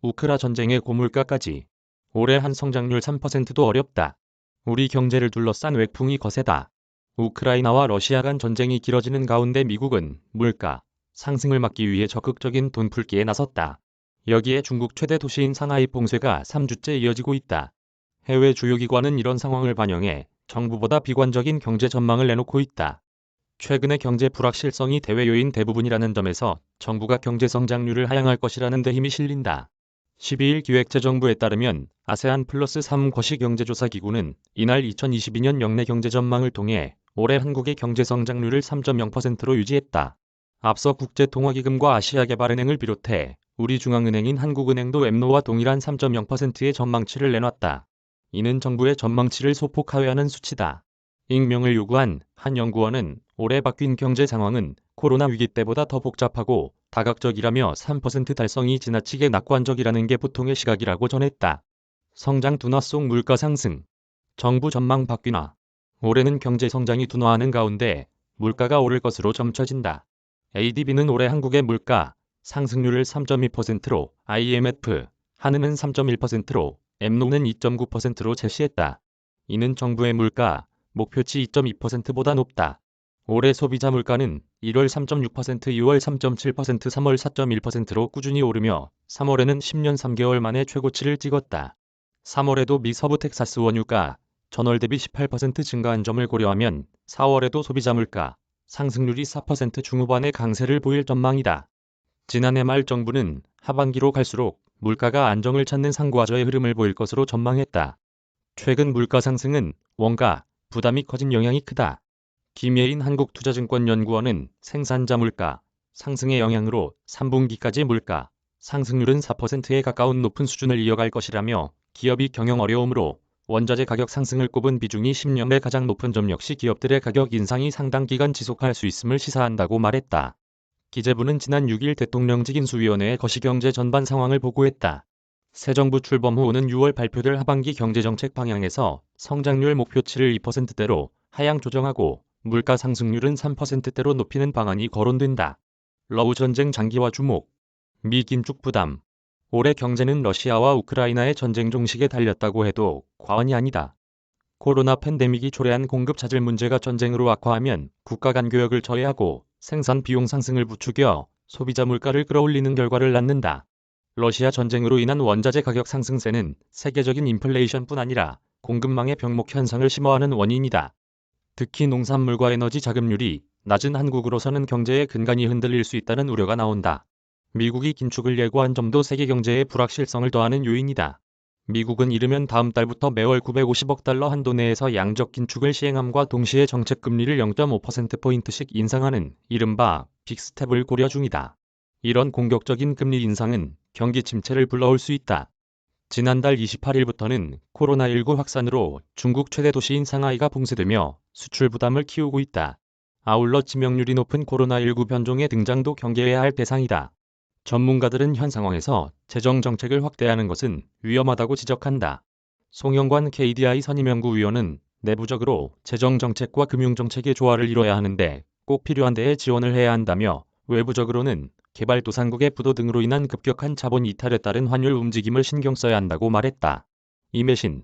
우크라 전쟁의 고물가까지. 올해 한 성장률 3%도 어렵다. 우리 경제를 둘러싼 외풍이 거세다. 우크라이나와 러시아 간 전쟁이 길어지는 가운데 미국은 물가 상승을 막기 위해 적극적인 돈풀기에 나섰다. 여기에 중국 최대 도시인 상하이 봉쇄가 3주째 이어지고 있다. 해외 주요 기관은 이런 상황을 반영해 정부보다 비관적인 경제 전망을 내놓고 있다. 최근의 경제 불확실성이 대외 요인 대부분이라는 점에서 정부가 경제 성장률을 하향할 것이라는 데 힘이 실린다. 12일 기획재정부에 따르면 아세안 플러스 3 거시경제조사기구는 이날 2022년 역내 경제 전망을 통해 올해 한국의 경제 성장률을 3.0%로 유지했다. 앞서 국제통화기금과 아시아개발은행을 비롯해 우리중앙은행인 한국은행도 엠노와 동일한 3.0%의 전망치를 내놨다. 이는 정부의 전망치를 소폭 하회하는 수치다. 익명을 요구한 한 연구원은 올해 바뀐 경제 상황은 코로나 위기 때보다 더 복잡하고 다각적이라며 3% 달성이 지나치게 낙관적이라는 게 보통의 시각이라고 전했다. 성장 둔화 속 물가 상승. 정부 전망 바뀌나. 올해는 경제 성장이 둔화하는 가운데 물가가 오를 것으로 점쳐진다. ADB는 올해 한국의 물가 상승률을 3.2%로, IMF, 한은은 3.1%로, 엠노는 2.9%로 제시했다. 이는 정부의 물가 목표치 2.2%보다 높다. 올해 소비자 물가는 1월 3.6%, 2월 3.7%, 3월 4.1%로 꾸준히 오르며 3월에는 10년 3개월 만에 최고치를 찍었다. 3월에도 미 서부 텍사스 원유가 전월 대비 18% 증가한 점을 고려하면 4월에도 소비자 물가 상승률이 4% 중후반의 강세를 보일 전망이다. 지난해 말 정부는 하반기로 갈수록 물가가 안정을 찾는 상과저의 흐름을 보일 것으로 전망했다. 최근 물가 상승은 원가 부담이 커진 영향이 크다. 김예인 한국투자증권연구원은 생산자 물가 상승의 영향으로 3분기까지 물가 상승률은 4%에 가까운 높은 수준을 이어갈 것이라며 기업이 경영 어려움으로 원자재 가격 상승을 꼽은 비중이 10년에 가장 높은 점 역시 기업들의 가격 인상이 상당 기간 지속할 수 있음을 시사한다고 말했다. 기재부는 지난 6일 대통령직 인수위원회에 거시경제 전반 상황을 보고했다. 새 정부 출범 후 오는 6월 발표될 하반기 경제정책 방향에서 성장률 목표치를 2%대로 하향 조정하고 물가 상승률은 3%대로 높이는 방안이 거론된다. 러우 전쟁 장기화 주목. 미 긴축 부담. 올해 경제는 러시아와 우크라이나의 전쟁 종식에 달렸다고 해도 과언이 아니다. 코로나 팬데믹이 초래한 공급 차질 문제가 전쟁으로 악화하면 국가 간 교역을 저해하고 생산 비용 상승을 부추겨 소비자 물가를 끌어올리는 결과를 낳는다. 러시아 전쟁으로 인한 원자재 가격 상승세는 세계적인 인플레이션뿐 아니라 공급망의 병목 현상을 심화하는 원인이다. 특히 농산물과 에너지 자급률이 낮은 한국으로서는 경제의 근간이 흔들릴 수 있다는 우려가 나온다. 미국이 긴축을 예고한 점도 세계 경제의 불확실성을 더하는 요인이다. 미국은 이르면 다음 달부터 매월 950억 달러 한도 내에서 양적 긴축을 시행함과 동시에 정책 금리를 0.5%포인트씩 인상하는 이른바 빅스텝을 고려 중이다. 이런 공격적인 금리 인상은 경기 침체를 불러올 수 있다. 지난달 28일부터는 코로나19 확산으로 중국 최대 도시인 상하이가 봉쇄되며 수출 부담을 키우고 있다. 아울러 치명률이 높은 코로나19 변종의 등장도 경계해야 할 대상이다. 전문가들은 현 상황에서 재정 정책을 확대하는 것은 위험하다고 지적한다. 송영관 KDI 선임연구위원은 내부적으로 재정 정책과 금융 정책의 조화를 이뤄야 하는데 꼭 필요한 데에 지원을 해야 한다며 외부적으로는 개발도상국의 부도 등으로 인한 급격한 자본 이탈에 따른 환율 움직임을 신경 써야 한다고 말했다. 임혜신